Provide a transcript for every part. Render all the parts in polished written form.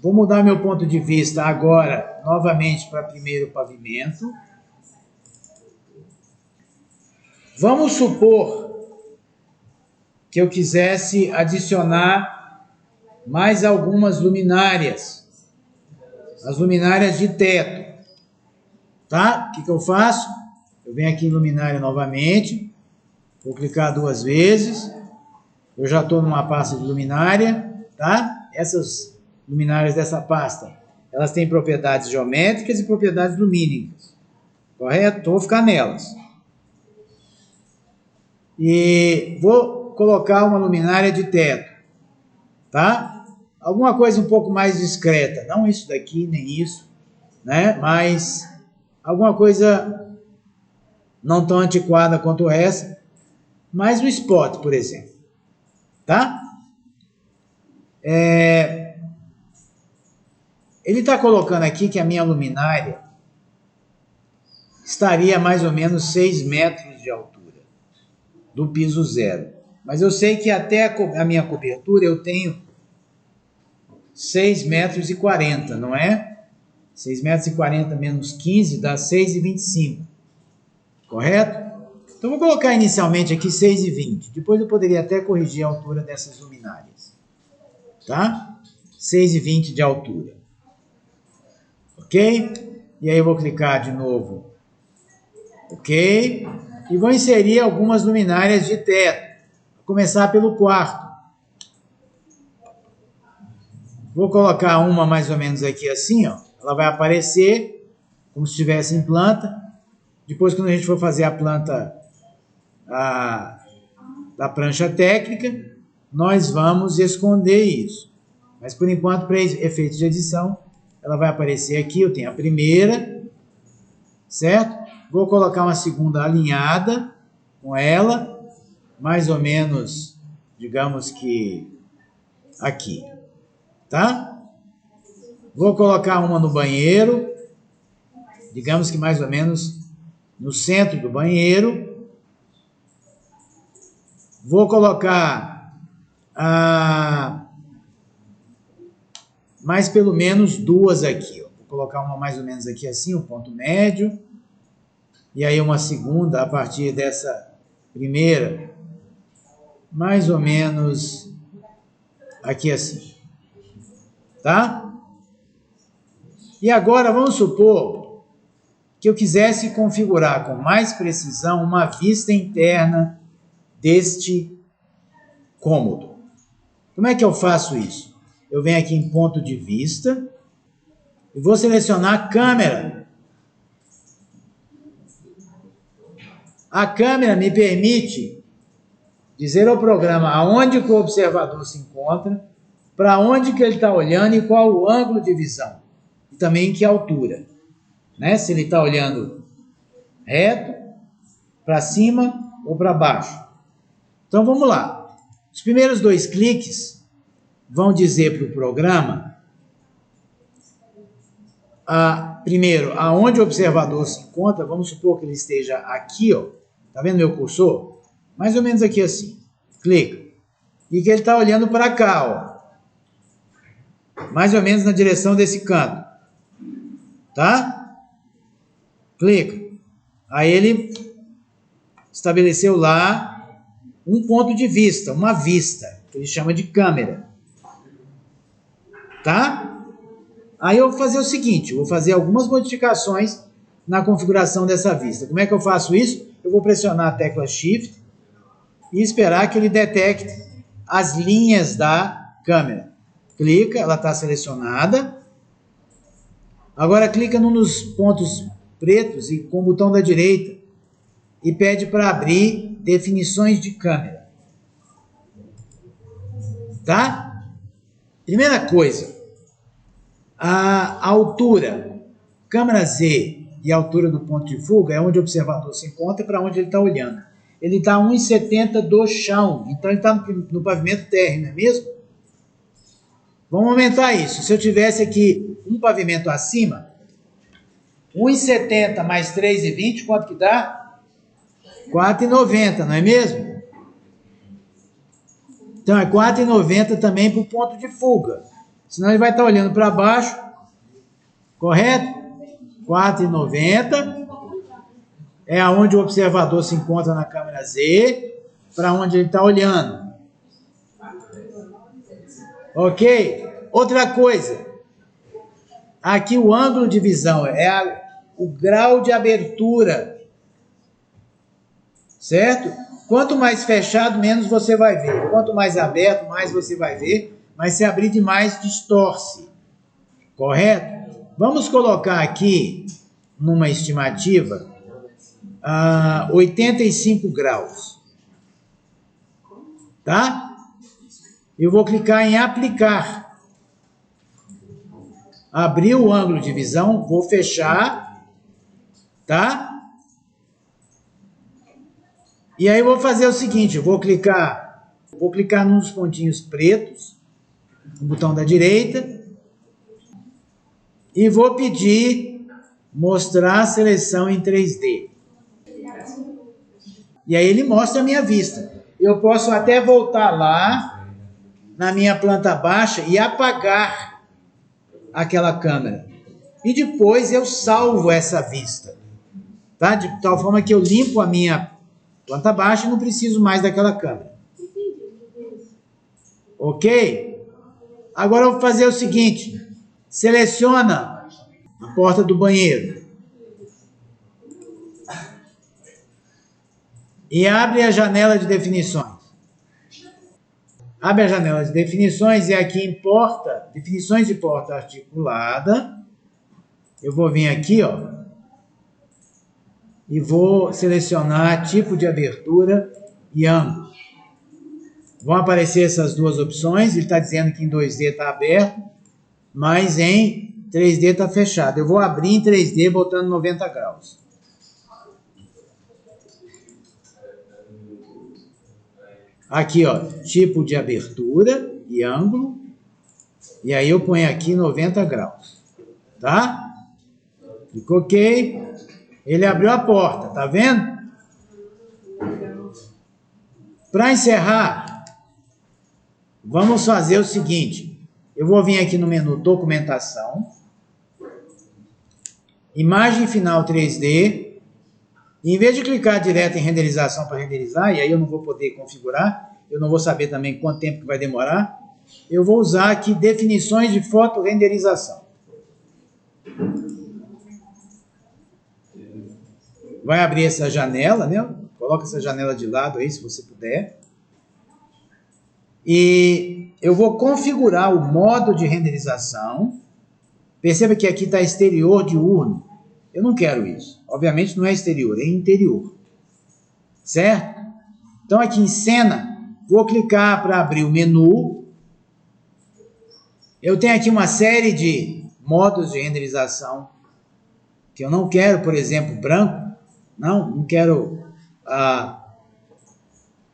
Vou mudar meu ponto de vista agora, novamente, para primeiro pavimento. Vamos supor que eu quisesse adicionar mais algumas luminárias. As luminárias de teto. Tá? O que eu faço? Eu venho aqui em luminária novamente. Vou clicar 2 vezes. Eu já estou numa pasta de luminária. Tá? Essas luminárias dessa pasta, elas têm propriedades geométricas e propriedades lumínicas. Correto? Então, vou ficar nelas. E vou colocar uma luminária de teto. Tá? Alguma coisa um pouco mais discreta. Não isso daqui, nem isso. Né? Mas alguma coisa não tão antiquada quanto essa. Mas o spot, por exemplo. Tá? Ele está colocando aqui que a minha luminária estaria a mais ou menos 6 metros de altura do piso zero. Mas eu sei que até a minha cobertura eu tenho 6,40 metros, não é? 6,40 metros menos 15 dá 6,25. Correto? Então vou colocar inicialmente aqui 6,20. Depois eu poderia até corrigir a altura dessas luminárias. Tá? 6,20 de altura. Ok? E aí eu vou clicar de novo. Ok? E vou inserir algumas luminárias de teto. Vou começar pelo quarto. Vou colocar uma mais ou menos aqui assim, ó. Ela vai aparecer como se estivesse em planta. Depois, quando a gente for fazer a planta da prancha técnica, nós vamos esconder isso. Mas, por enquanto, para efeitos de edição, ela vai aparecer aqui. Eu tenho a primeira, certo? Vou colocar uma segunda alinhada com ela, mais ou menos, digamos que aqui, tá? Vou colocar uma no banheiro, digamos que mais ou menos no centro do banheiro. Vou colocar mais pelo menos 2 aqui. Ó. Vou colocar uma mais ou menos aqui assim, o ponto médio. E aí uma segunda a partir dessa primeira, mais ou menos aqui assim. Tá? E agora vamos supor que eu quisesse configurar com mais precisão uma vista interna deste cômodo. Como é que eu faço isso? Eu venho aqui em ponto de vista e vou selecionar câmera. A câmera me permite dizer ao programa aonde que o observador se encontra, para onde que ele está olhando e qual o ângulo de visão. E também em que altura. Né? Se ele está olhando reto, para cima ou para baixo. Então vamos lá. Os primeiros 2 cliques vão dizer para o programa, primeiro, aonde o observador se encontra. Vamos supor que ele esteja aqui, ó. Tá vendo meu cursor? Mais ou menos aqui assim. Clica. E que ele está olhando para cá, ó. Mais ou menos na direção desse canto. Tá? Clica. Aí ele estabeleceu lá um ponto de vista, uma vista, que ele chama de câmera. Tá? Aí eu vou fazer o seguinte, eu vou fazer algumas modificações na configuração dessa vista. Como é que eu faço isso? Eu vou pressionar a tecla Shift e esperar que ele detecte as linhas da câmera. Clica, ela está selecionada. Agora clica num dos pontos pretos e com o botão da direita e pede para abrir definições de câmera. Tá? Primeira coisa, a altura, câmera Z e a altura do ponto de fuga é onde o observador se encontra e para onde ele está olhando. Ele está a 1,70 do chão, então ele está no pavimento térreo, não é mesmo? Vamos aumentar isso. Se eu tivesse aqui um pavimento acima, 1,70 mais 3,20, quanto que dá? 4,90, não é mesmo? Então é 4,90 também para o ponto de fuga. Senão ele vai estar olhando para baixo, correto? 4,90 é aonde o observador se encontra na câmera Z, para onde ele está olhando. Ok? Outra coisa, aqui o ângulo de visão é o grau de abertura, certo? Quanto mais fechado, menos você vai ver. Quanto mais aberto, mais você vai ver. Mas se abrir demais, distorce. Correto? Vamos colocar aqui, numa estimativa, 85 graus. Tá? Eu vou clicar em aplicar. Abrir o ângulo de visão, vou fechar. Tá? E aí eu vou fazer o seguinte, vou clicar nos pontinhos pretos, no botão da direita, e vou pedir mostrar a seleção em 3D. E aí ele mostra a minha vista. Eu posso até voltar lá na minha planta baixa e apagar aquela câmera. E depois eu salvo essa vista. Tá? De tal forma que eu limpo a minha planta baixa e não preciso mais daquela câmera. Ok? Agora eu vou fazer o seguinte. Seleciona a porta do banheiro. E abre a janela de definições. Abre a janela de definições e aqui em porta, definições de porta articulada. Eu vou vir aqui, ó. E vou selecionar tipo de abertura e ângulo. Vão aparecer essas duas opções. Ele está dizendo que em 2D está aberto, mas em 3D está fechado. Eu vou abrir em 3D botando 90 graus. Aqui, ó, tipo de abertura e ângulo. E aí eu ponho aqui 90 graus. Tá? Clico OK. Ele abriu a porta, tá vendo? Para encerrar, vamos fazer o seguinte. Eu vou vir aqui no menu Documentação. Imagem final 3D. E em vez de clicar direto em renderização para renderizar, e aí eu não vou poder configurar, eu não vou saber também quanto tempo que vai demorar, eu vou usar aqui definições de fotorenderização. Vai abrir essa janela, né? Coloca essa janela de lado aí, se você puder. E eu vou configurar o modo de renderização. Perceba que aqui está exterior diurno. Eu não quero isso. Obviamente não é exterior, é interior. Certo? Então aqui em cena, vou clicar para abrir o menu. Eu tenho aqui uma série de modos de renderização que eu não quero, por exemplo, branco. Não quero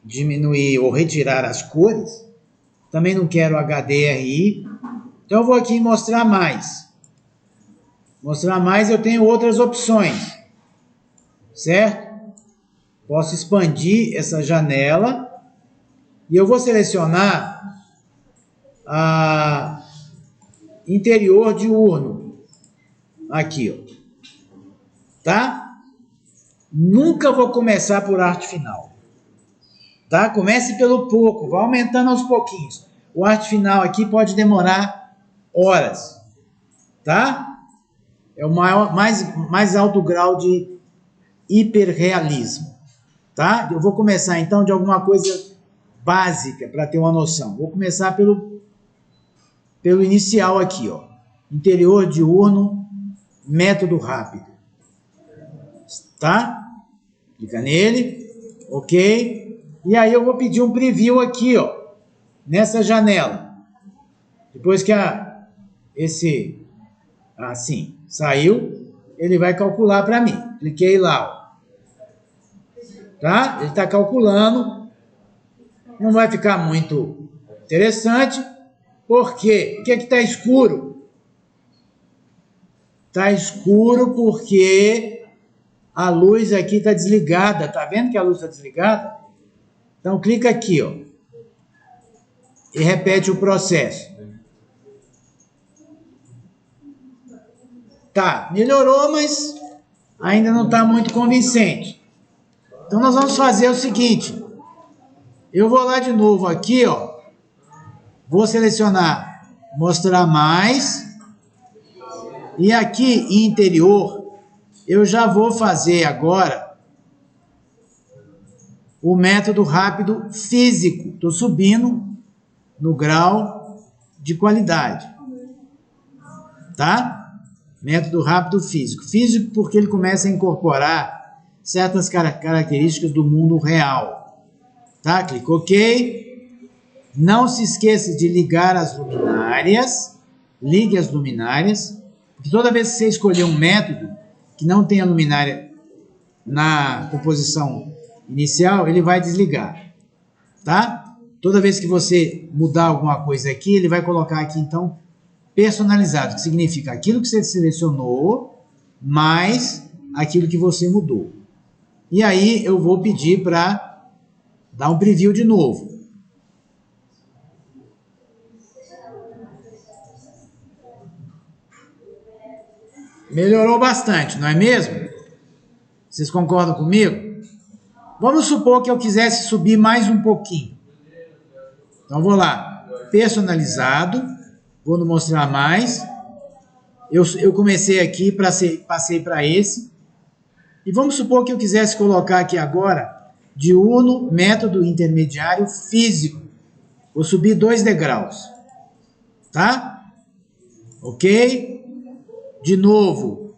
diminuir ou retirar as cores. Também não quero HDRI. Então eu vou aqui em mostrar mais. Mostrar mais eu tenho outras opções. Certo? Posso expandir essa janela. E eu vou selecionar interior diurno. Aqui, ó. Tá? Nunca vou começar por arte final. Tá? Comece pelo pouco, vá aumentando aos pouquinhos. O arte final aqui pode demorar horas. Tá? É o mais alto grau de hiperrealismo. Tá? Eu vou começar então de alguma coisa básica para ter uma noção. Vou começar pelo inicial aqui, ó. Interior diurno, método rápido. Tá? Clica nele, ok. E aí eu vou pedir um preview aqui, ó, nessa janela. Depois que assim, saiu, ele vai calcular para mim. Cliquei lá, ó. Tá? Ele está calculando. Não vai ficar muito interessante. Por quê? Por que está escuro? Está escuro porque a luz aqui está desligada. Tá vendo que a luz está desligada? Então clica aqui, ó. E repete o processo. Tá, melhorou, mas ainda não está muito convincente. Então nós vamos fazer o seguinte. Eu vou lá de novo aqui, ó. Vou selecionar mostrar mais. E aqui em interior, eu já vou fazer agora o método rápido físico. Estou subindo no grau de qualidade. Tá? Método rápido físico. Físico porque ele começa a incorporar certas características do mundo real. Tá? Clica OK. Não se esqueça de ligar as luminárias. Ligue as luminárias. Porque toda vez que você escolher um método que não tenha luminária na composição inicial, ele vai desligar. Tá? Toda vez que você mudar alguma coisa aqui, ele vai colocar aqui, então, personalizado, que significa aquilo que você selecionou, mais aquilo que você mudou. E aí eu vou pedir para dar um preview de novo. Melhorou bastante, não é mesmo? Vocês concordam comigo? Vamos supor que eu quisesse subir mais um pouquinho. Então vou lá, personalizado, vou no mostrar mais. Eu comecei aqui, passei para esse. E vamos supor que eu quisesse colocar aqui agora, diurno, método intermediário físico. Vou subir 2 degraus. Tá? Ok? De novo,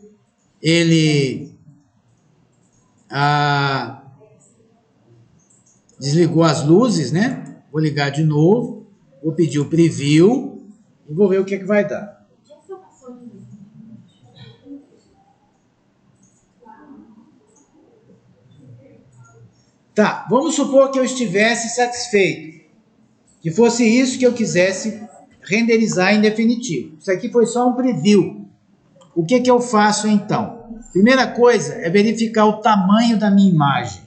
ele desligou as luzes, né? Vou ligar de novo, vou pedir o preview e vou ver o que é que vai dar. Tá, vamos supor que eu estivesse satisfeito, que fosse isso que eu quisesse renderizar em definitivo. Isso aqui foi só um preview. O que que eu faço então? Primeira coisa é verificar o tamanho da minha imagem.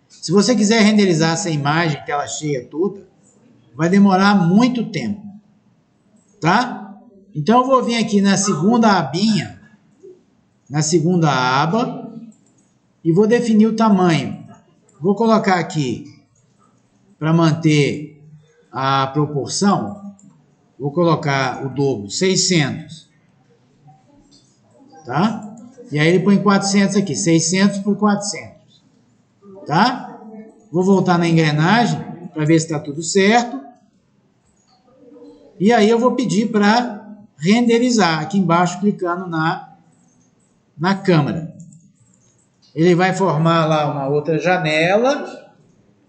Se você quiser renderizar essa imagem, tela cheia toda, vai demorar muito tempo. Tá? Então eu vou vir aqui na segunda abinha, na segunda aba, e vou definir o tamanho. Vou colocar aqui, para manter a proporção, vou colocar o dobro, 600. Tá? E aí ele põe 400 aqui, 600 por 400. Tá? Vou voltar na engrenagem para ver se está tudo certo. E aí eu vou pedir para renderizar, aqui embaixo clicando na câmera. Ele vai formar lá uma outra janela,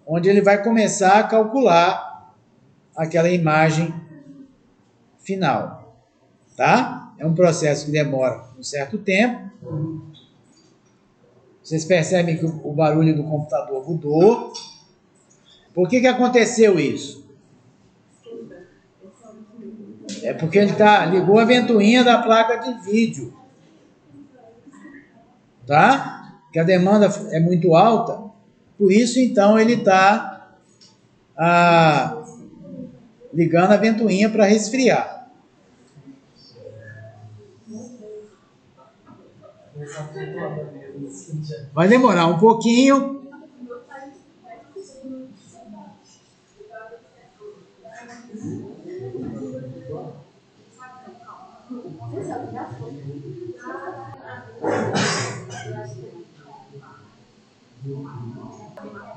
onde ele vai começar a calcular aquela imagem final. Tá? É um processo que demora um certo tempo. Vocês percebem que o barulho do computador mudou. Por que aconteceu isso? É porque ele ligou a ventoinha da placa de vídeo. Tá? Que a demanda é muito alta. Por isso, então, ele está ligando a ventoinha para resfriar. Vai demorar um pouquinho.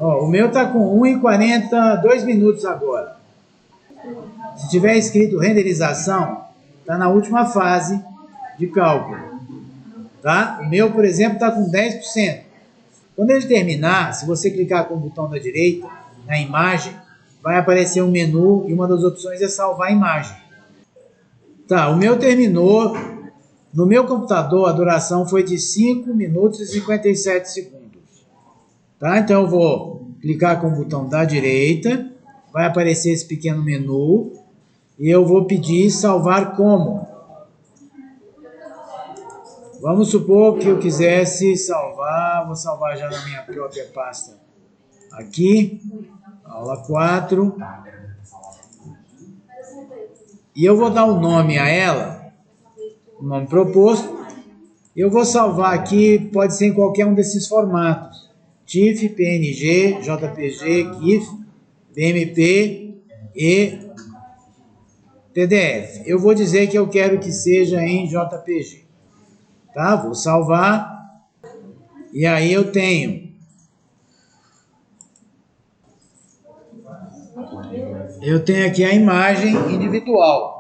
Ó, o meu está com 1:42 minutos agora. Se tiver escrito renderização, está na última fase de cálculo. Tá? O meu, por exemplo, está com 10%. Quando ele terminar, se você clicar com o botão da direita, na imagem, vai aparecer um menu e uma das opções é salvar a imagem. Tá, o meu terminou. No meu computador, a duração foi de 5 minutos e 57 segundos. Tá? Então, eu vou clicar com o botão da direita, vai aparecer esse pequeno menu e eu vou pedir salvar como. Vamos supor que eu quisesse salvar, vou salvar já na minha própria pasta aqui, aula 4. E eu vou dar um nome a ela, o nome proposto, Eu vou salvar aqui, pode ser em qualquer um desses formatos. TIFF, PNG, JPG, GIF, BMP e PDF. Eu vou dizer que eu quero que seja em JPG. Tá? Vou salvar. E aí eu tenho aqui a imagem individual.